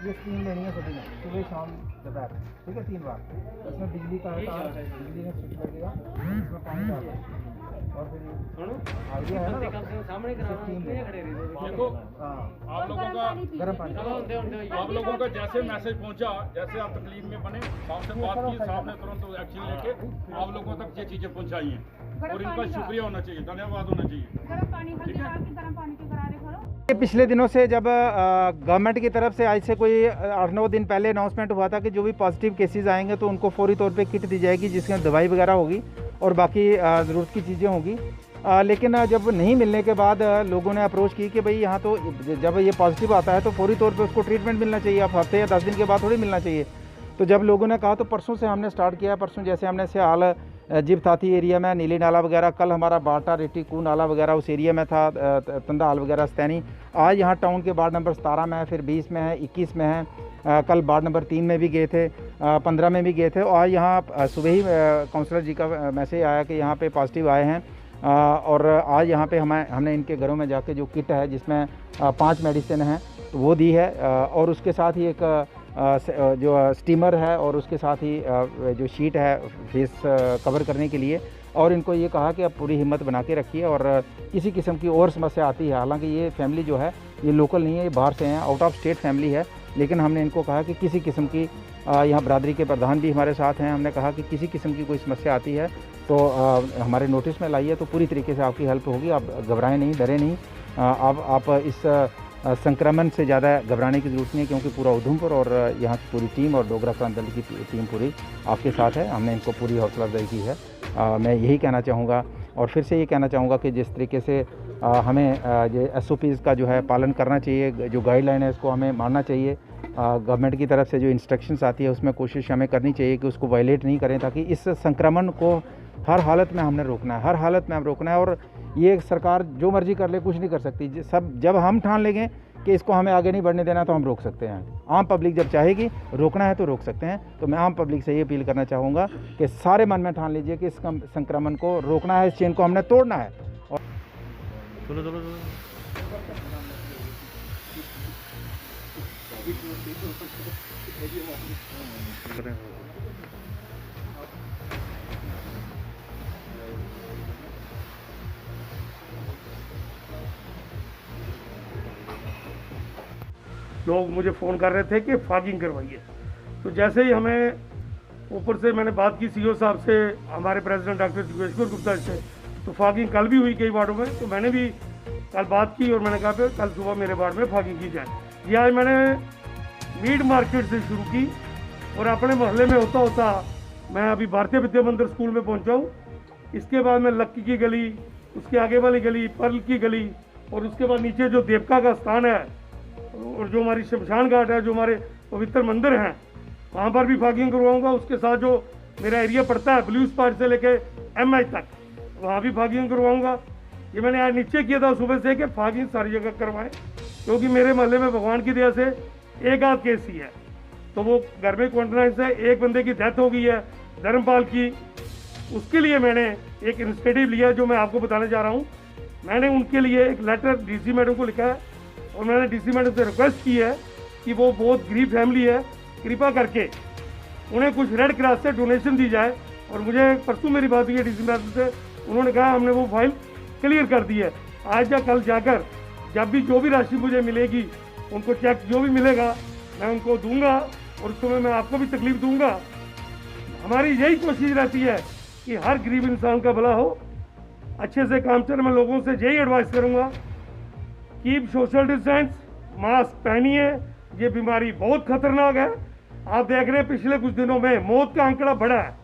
ये स्टीम लेनी है सभी ने, सुबह शाम दोपहर, ठीक है, 3 बार। इसमें बिजली का तार, बिजली में स्विच लगेगा, इसमें पानी डालना और फिर आइडिया है ना सामने देखो आप लोगों का गर्म पानी, आप लोगों का जैसे मैसेज पहुंचा, जैसे आप तकलीफ में बने, साहब से बात की, साहब ने तुरंत एक्शन लेके आप लोगों तक ये चीजें पहुंचाई हैं और इनका शुक्रिया होना चाहिए, धन्यवाद होना चाहिए। ये पिछले दिनों से जब गवर्नमेंट की तरफ से आज से कोई 8-9 दिन पहले अनाउंसमेंट हुआ था कि जो भी पॉजिटिव केसेस आएंगे तो उनको फौरी तौर पे किट दी जाएगी, जिसमें दवाई वगैरह होगी और बाकी ज़रूरत की चीज़ें होगी। लेकिन जब नहीं मिलने के बाद लोगों ने अप्रोच की कि भाई यहाँ तो जब ये पॉजिटिव आता है तो फौरी तौर पे उसको ट्रीटमेंट मिलना चाहिए, अब हफ्ते या 10 दिन के बाद थोड़ी मिलना चाहिए। तो जब लोगों ने कहा तो परसों से हमने स्टार्ट किया। परसों जैसे हमने सियाल जिब थाती एरिया में नीली नाला वगैरह, कल हमारा बाटा रेटी कू नाला वगैरह उस एरिया में था, तंदाल वगैरह सतैनी। आज यहाँ टाउन के वार्ड नंबर 17 में है, फिर 20 में है, 21 में है, कल वार्ड नंबर 3 में भी गए थे, 15 में भी गए थे। और आज यहाँ सुबह ही काउंसलर जी का मैसेज आया कि यहाँ पे पॉजिटिव आए हैं और आज यहाँ पे हमने इनके घरों में जाके जो किट है जिसमें 5 मेडिसिन हैं तो वो दी है, और उसके साथ ही एक जो स्टीमर है और उसके साथ ही जो शीट है फेस कवर करने के लिए। और इनको ये कहा कि आप पूरी हिम्मत बना के रखिए और किसी किस्म की और समस्या आती है, हालांकि ये फैमिली जो है ये लोकल नहीं है, ये बाहर से हैं, आउट ऑफ स्टेट फैमिली है, लेकिन हमने इनको कहा कि किसी किस्म की यहाँ बरादरी के प्रधान भी हमारे साथ हैं, हमने कहा कि किसी किस्म की कोई समस्या आती है तो हमारे नोटिस में लाइए, तो पूरी तरीके से आपकी हेल्प होगी। आप घबराएं नहीं, डरे नहीं। आप इस संक्रमण से ज़्यादा घबराने की ज़रूरत नहीं है, क्योंकि पूरा उधमपुर और यहाँ की पूरी टीम और डोगरा क्रांति दल की टीम पूरी आपके साथ है। हमने इनको पूरी हौसला अफजाई की है। मैं यही कहना चाहूँगा और फिर से ये कहना चाहूँगा कि जिस तरीके से हमें ये SOPs का जो है पालन करना चाहिए, जो गाइडलाइन है उसको हमें मानना चाहिए। गवर्नमेंट की तरफ से जो इंस्ट्रक्शंस आती है उसमें कोशिश हमें करनी चाहिए कि उसको वायलेट नहीं करें, ताकि इस संक्रमण को हर हालत में हमने रोकना है, हर हालत में हम रोकना है। और ये सरकार जो मर्जी कर ले, कुछ नहीं कर सकती। सब जब हम ठान लेंगे कि इसको हमें आगे नहीं बढ़ने देना तो हम रोक सकते हैं। आम पब्लिक जब चाहेगी रोकना है तो रोक सकते हैं। तो मैं आम पब्लिक से ये अपील करना चाहूँगा कि सारे मन में ठान लीजिए कि इस संक्रमण को रोकना है, इस चेन को हमने तोड़ना है। और लोग मुझे फ़ोन कर रहे थे कि फॉगिंग करवाइए, तो जैसे ही हमें ऊपर से मैंने बात की CEO साहब से, हमारे प्रेसिडेंट डॉक्टर जोगेश्वर गुप्ता से, तो फॉगिंग कल भी हुई कई वार्डों में। तो मैंने भी कल बात की और मैंने कहा कि कल सुबह मेरे वार्ड में फॉगिंग की जाए। ये आज मैंने मीट मार्केट से शुरू की और अपने मोहल्ले में होता होता मैं अभी भारतीय विद्या मंदिर स्कूल में पहुँचा हूँ। इसके बाद मैं लक्की की गली, उसके आगे वाली गली पर्ल की गली, और उसके बाद नीचे जो देवका का स्थान है और जो हमारी शमशान घाट है, जो हमारे पवित्र मंदिर हैं, वहाँ पर भी फॉगिंग करवाऊंगा। उसके साथ जो मेरा एरिया पड़ता है ब्लू स्पॉट से लेके MH तक, वहाँ भी फॉगिंग करवाऊंगा। ये मैंने आज निश्चय किया था सुबह से कि फागिंग सारी जगह करवाएं, क्योंकि मेरे मोहल्ले में भगवान की दया से एक आध केस ही है, तो वो घर में कॉन्फ्रेंस है, एक बंदे की डेथ हो गई है धर्मपाल की। उसके लिए मैंने एक इनिशिएटिव लिया जो मैं आपको बताने जा रहा हूँ। मैंने उनके लिए एक लेटर डीसी मैडम को लिखा है और मैंने डीसी मैडम से रिक्वेस्ट की है कि वो बहुत गरीब फैमिली है, कृपा करके उन्हें कुछ रेड क्रॉस से डोनेशन दी जाए। और मुझे परसों मेरी बात हुई है डीसी मैडम से, उन्होंने कहा हमने वो फाइल क्लियर कर दी है। आज या कल जाकर जब भी जो भी राशि मुझे मिलेगी उनको चेक जो भी मिलेगा मैं उनको दूंगा और उस समय मैं आपको भी तकलीफ दूंगा। हमारी यही कोशिश रहती है कि हर गरीब इंसान का भला हो, अच्छे से काम चले। मैं लोगों से यही एडवाइस करूंगा, कीप सोशल डिस्टेंस, मास्क पहनिए, ये बीमारी बहुत खतरनाक है। आप देख रहे हैं पिछले कुछ दिनों में मौत का आंकड़ा बढ़ा है।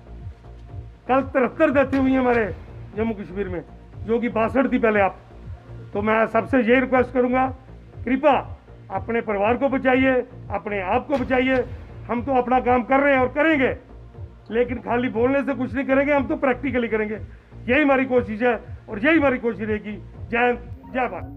कल 73 डेथें हुई हमारे जम्मू कश्मीर में, जो कि 62 थी पहले। आप तो मैं सबसे यही रिक्वेस्ट करूंगा, कृपा अपने परिवार को बचाइए, अपने आप को बचाइए। हम तो अपना काम कर रहे हैं और करेंगे, लेकिन खाली बोलने से कुछ नहीं करेंगे, हम तो प्रैक्टिकली करेंगे। यही हमारी कोशिश है और यही हमारी कोशिश रहेगी। जय हिंद, जय भारत।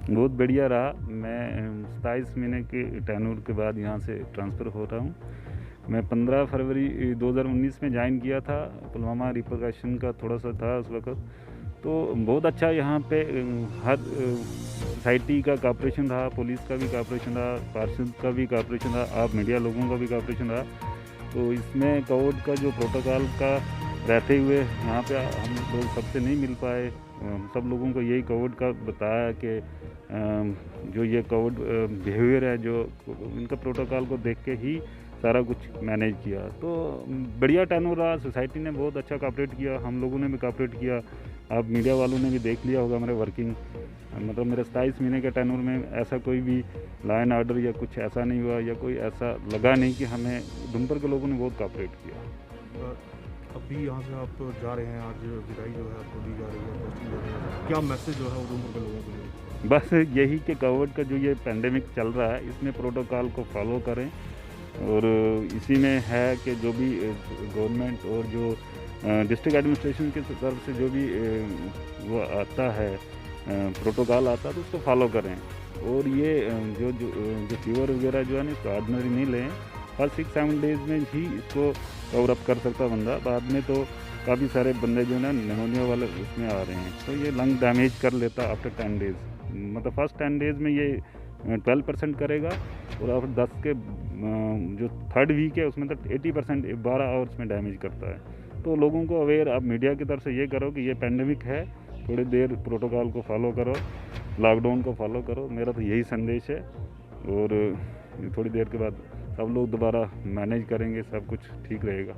बहुत बढ़िया रहा। मैं 27 महीने के टैनूर के बाद यहाँ से ट्रांसफ़र हो रहा हूँ। मैं 15 फरवरी 2019 में ज्वाइन किया था। पुलवामा रिपरकशन का थोड़ा सा था उस वक्त, तो बहुत अच्छा यहाँ पे हर सोसाइटी का कॉपरेशन रहा, पुलिस का भी कॉपरेशन रहा, पार्षद का भी कॉपरेशन रहा, आप मीडिया लोगों का भी कॉपरेशन रहा। तो इसमें कोविड का जो प्रोटोकॉल का रहते हुए यहाँ पे हम लोग सबसे नहीं मिल पाए। सब लोगों को यही कोविड का बताया कि जो ये कोविड बिहेवियर है, जो इनका प्रोटोकॉल को देख के ही सारा कुछ मैनेज किया। तो बढ़िया टर्नओवर रहा, सोसाइटी ने बहुत अच्छा कॉपरेट किया, हम लोगों ने भी कॉपरेट किया। आप मीडिया वालों ने भी देख लिया होगा मेरे वर्किंग, मतलब मेरे 27 महीने के टर्नओवर में ऐसा कोई भी लॉ एंड ऑर्डर या कुछ ऐसा नहीं हुआ, या कोई ऐसा लगा नहीं कि हमें डुमपर के लोगों ने बहुत कॉपरेट किया। अभी यहाँ से आप जा रहे हैं, आज विदाई जो है आपको दी जा रही है, पोस्टिंग जा रही है, क्या मैसेज जो है उधमपुर के लोगों के लिए? बस यही कि कोविड का जो ये पैंडेमिक चल रहा है, इसमें प्रोटोकॉल को फॉलो करें। और इसी में है कि जो भी गवर्नमेंट और जो डिस्ट्रिक्ट एडमिनिस्ट्रेशन की तरफ से जो भी वो आता है प्रोटोकॉल आता है, तो उसको फॉलो करें। और ये जो फीवर वगैरह जो है ना, इसको ऑर्डिनरी नहीं लें। हर 6-7 डेज़ में ही इसको कवर अप कर सकता बंदा, बाद में तो काफ़ी सारे बंदे जो है निमोनिया वाले उसमें आ रहे हैं, तो ये लंग डैमेज कर लेता आफ्टर 10 डेज़। मतलब फर्स्ट 10 डेज़ में ये 12% करेगा, और आफ्टर 10 के जो थर्ड वीक है उसमें तो 80% 12 आवर्स में डैमेज करता है। तो लोगों को अवेयर आप मीडिया की तरफ से ये करो कि ये पैंडेमिक है, थोड़ी देर प्रोटोकॉल को फॉलो करो, लॉकडाउन को फॉलो करो। मेरा तो यही संदेश है। और थोड़ी देर के बाद सब लोग दोबारा मैनेज करेंगे, सब कुछ ठीक रहेगा।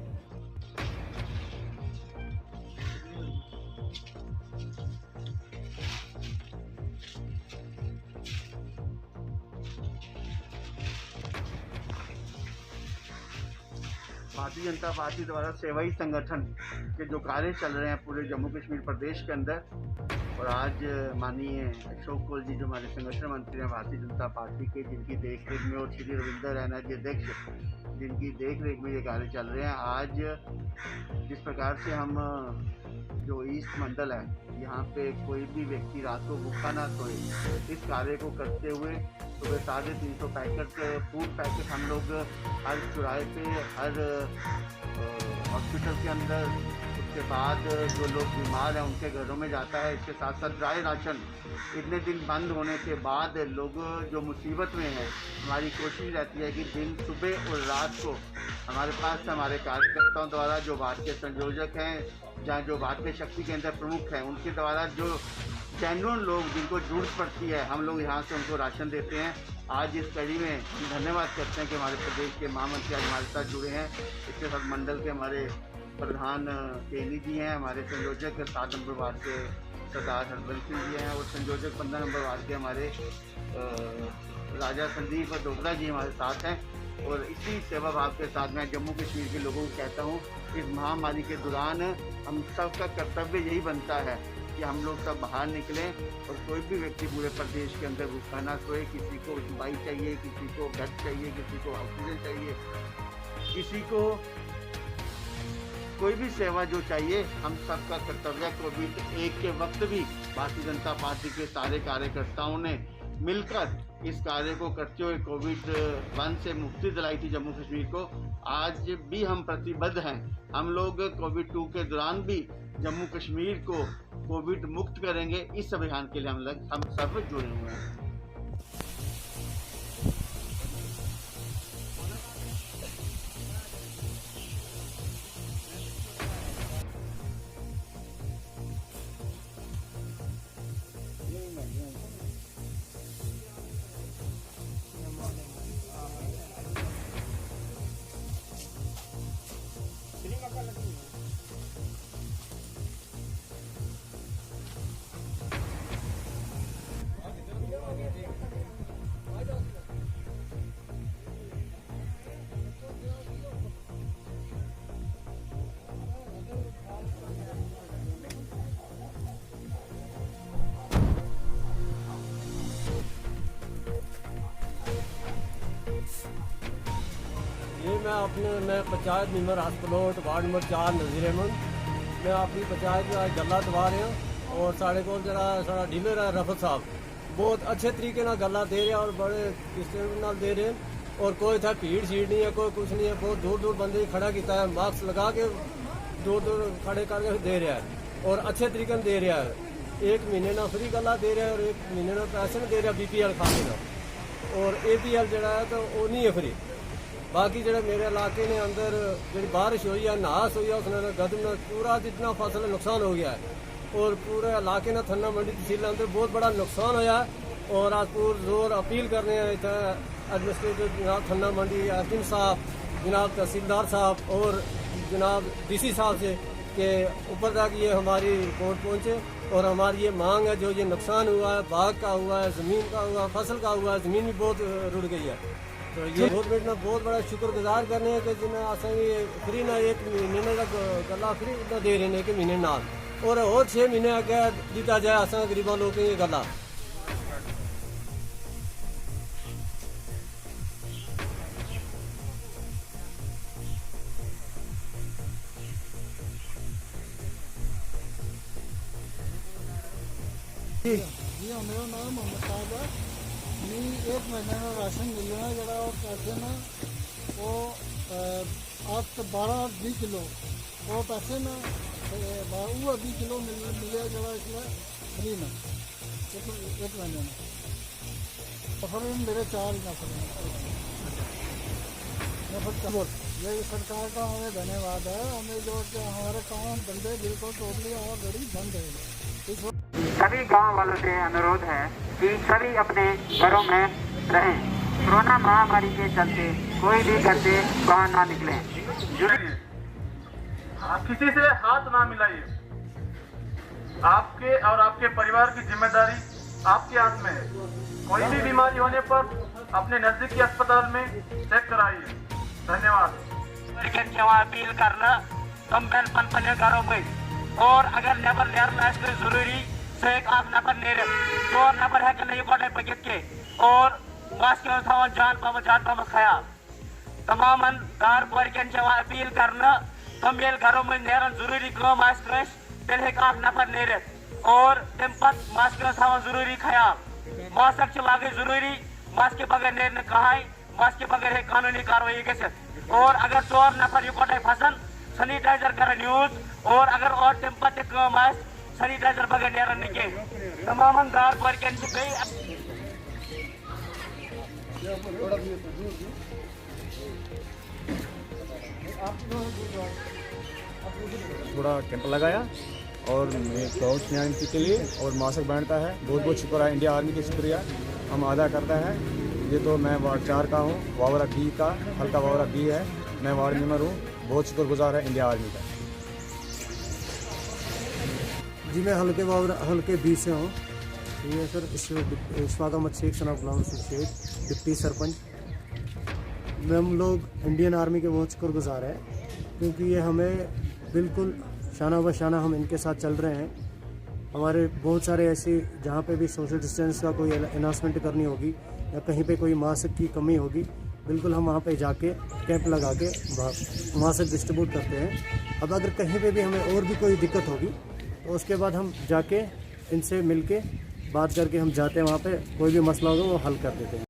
भारतीय जनता पार्टी द्वारा सेवाई संगठन के जो कार्य चल रहे हैं पूरे जम्मू कश्मीर प्रदेश के अंदर, और आज माननीय अशोक कोल जी जो हमारे संगठन मंत्री हैं भारतीय जनता पार्टी के, जिनकी देखरेख में, और श्री रविंदर रैना जी अध्यक्ष जिनकी देखरेख में ये कार्य चल रहे हैं। आज जिस प्रकार से हम जो ईस्ट मंडल है, यहाँ पे कोई भी व्यक्ति रात को भूखा ना सोए, इस कार्य को करते हुए सुबह 350 पैकेट फूड पैकेट हम लोग हर चौराहे पे, हर हॉस्पिटल के अंदर, उसके बाद जो लोग बीमार हैं उनके घरों में जाता है। इसके साथ साथ ड्राई राशन इतने दिन बंद होने के बाद लोग जो मुसीबत में हैं, हमारी कोशिश रहती है कि दिन, सुबह और रात को हमारे पास हमारे कार्यकर्ताओं द्वारा, जो भारतीय संयोजक हैं, जहाँ जो भारतीय शक्ति केंद्र प्रमुख हैं, उनके द्वारा जो जेन्युइन लोग जिनको जरूरत पड़ती है, हम लोग यहाँ से उनको राशन देते हैं। आज इस कड़ी में धन्यवाद करते हैं कि हमारे प्रदेश के महामंत्री आज हमारे साथ जुड़े हैं। इसके साथ मंडल के हमारे प्रधान केनी जी हैं, हमारे संयोजक 7 नंबर वार्ड के सरदार हरबंस सिंह जी हैं, और संयोजक 15 नंबर वार्ड के हमारे राजा संदीप डोगरा जी हमारे साथ हैं। और इसी सेवा भाव के साथ मैं जम्मू कश्मीर के लोगों को कहता हूँ, इस महामारी के दौरान हम सबका कर्तव्य यही बनता है कि हम लोग सब बाहर निकलें और कोई भी व्यक्ति पूरे प्रदेश के अंदर भूखा ना सोए। किसी को दवाई चाहिए, किसी को बेड चाहिए, किसी को ऑक्सीजन चाहिए, किसी को कोई भी सेवा जो चाहिए, हम सबका कर्तव्य कोविड-1 के वक्त भी भारतीय जनता पार्टी के सारे कार्यकर्ताओं ने मिलकर इस कार्य को करते हुए कोविड-1 से मुक्ति दिलाई थी जम्मू कश्मीर को। आज भी हम प्रतिबद्ध हैं। हम लोग कोविड-2 के दौरान भी जम्मू कश्मीर को कोविड मुक्त करेंगे। इस अभियान के लिए हम सब जुड़े हुए हैं। मैं पंचायत मेंबर हसपलोट वार्ड नंबर 4 नज़ीर अहमद। मैं अपनी पंचायत में आज गल्ला दवा रहा हूँ और साढ़े को जरा डीलर है रफत साहब बहुत अच्छे तरीके ना गल्ला दे रहे और बड़े किस्म दे रहे और कोई था भीड़ शीड़ नहीं है, कोई कुछ नहीं है। बहुत दूर दूर बंदे खड़ा किया है, मास्क लगा के दूर दूर खड़े करके दे रहा है और अच्छे तरीके दे रहा है। 1 महीने ना फ्री गल्ला दे रहा है और 1 महीने ना पैसे नहीं दे रहा BPL खाते का और APL जरा है तो वो नहीं है फ्री। बाकी जो मेरे इलाके ने अंदर जी बारिश हुई है, नहास हुई है, उसने गदम में पूरा जितना फसल नुकसान हो गया है और पूरे इलाके ने थन्ना मंडी तहसील अंदर बहुत बड़ा नुकसान होया है। और आज पूरे जोर अपील करने हैं इतना एडमिनिस्ट्रेटिव जनाब थन्ना मंडी एसडीएम साहब, जनाब तहसीलदार साहब और जनाब DC साहब से कि ऊपर तक ये हमारी रिपोर्ट पहुँचे और हमारी ये मांग है जो ये नुकसान हुआ है, बाग का हुआ है, ज़मीन का हुआ है, फसल का हुआ है, ज़मीन भी बहुत रुड़ गई है। तो ये गवर्नमेंट ने बहुत बड़ा शुक्रगुजार करने हैं कि जिन्हें असेंगे फ्री ना 1 महीने का गला फ्री ना दे रहे हैं 1 महीने नाल और 6 महीने अगे दिता जाए असा गरीबा लोगों को ये गला। जी मेरा नाम मोहम्मद साहब है। नहीं 1 महीने में राशन मिलना जरा वो पैसे ना वो 12-20 किलो वो पैसे ना वो 20 किलो मिले जरा इसमें फ्री ना 1 महीने में नफर मेरे 4 नफर ये सरकार का हमें धन्यवाद है। हमें जो कि हमारे काम धंधे बिल्कुल टोटली और बड़ी बंद है। सभी गांव वालों से अनुरोध है कि सभी अपने घरों में रहें। कोरोना महामारी के चलते कोई भी घर से बाहर ना निकले। किसी से हाथ ना मिलाइए। आपके और आपके परिवार की जिम्मेदारी आपके हाथ में है। कोई भी बीमारी होने पर अपने नजदीकी अस्पताल में चेक कराइए। धन्यवाद। अपील करना कंपनी घरों में और अगर नेबर लेर जरूरी से एक आप नफर नेर तो नफर है कि नहीं कोटे पकित के और मास्क के जान पाम खाया तमाम दार परिकन अपील करना तम ये घरों में नेरन जरूरी कम तेल है आप नफर नेर और तम पत मास्क जरूरी ख्याल मास्क लागे जरूरी मास्क के बगैर नेर कहा मास्क के बगैर है कानूनी कार्रवाई गसित और अगर 4 नफर इकट्ठे फसन सैनिटाइजर कर यूज और अगर और तम पत कम सैनिटाइजर बगैर नेरन निके तमाम दार परिकन थोड़ा कैंप लगाया और क्राउड न्याय के लिए और मास्क बांटता है। बहुत बहुत शुक्र है इंडिया आर्मी का शुक्रिया हम अदा करता है। ये तो मैं वार्ड 4 का हूँ, वावरा B का, हल्का वावरा B है, मैं वार्ड मेंबर हूँ। बहुत शुक्रगुजार है इंडिया आर्मी का। जी मैं हल्के B से हूँ। ये सर इशफाक अहमद शेख सना गुलाम शेख डिप्टी सरपंच। हम लोग इंडियन आर्मी के बहुत शुक्रगुजार हैं क्योंकि ये हमें बिल्कुल शाना ब शाना हम इनके साथ चल रहे हैं हमारे बहुत सारे ऐसे जहाँ पे भी सोशल डिस्टेंस का कोई अनाउंसमेंट करनी होगी या कहीं पे कोई मास्क की कमी होगी, बिल्कुल हम वहाँ पे जाके कैंप लगा के मास्क डिस्ट्रीब्यूट करते हैं। अब अगर कहीं पे भी हमें और भी कोई दिक्कत होगी तो उसके बाद हम जाके इनसे मिल के बात करके हम जाते हैं, वहाँ पे कोई भी मसला होगा वो हल कर देते हैं।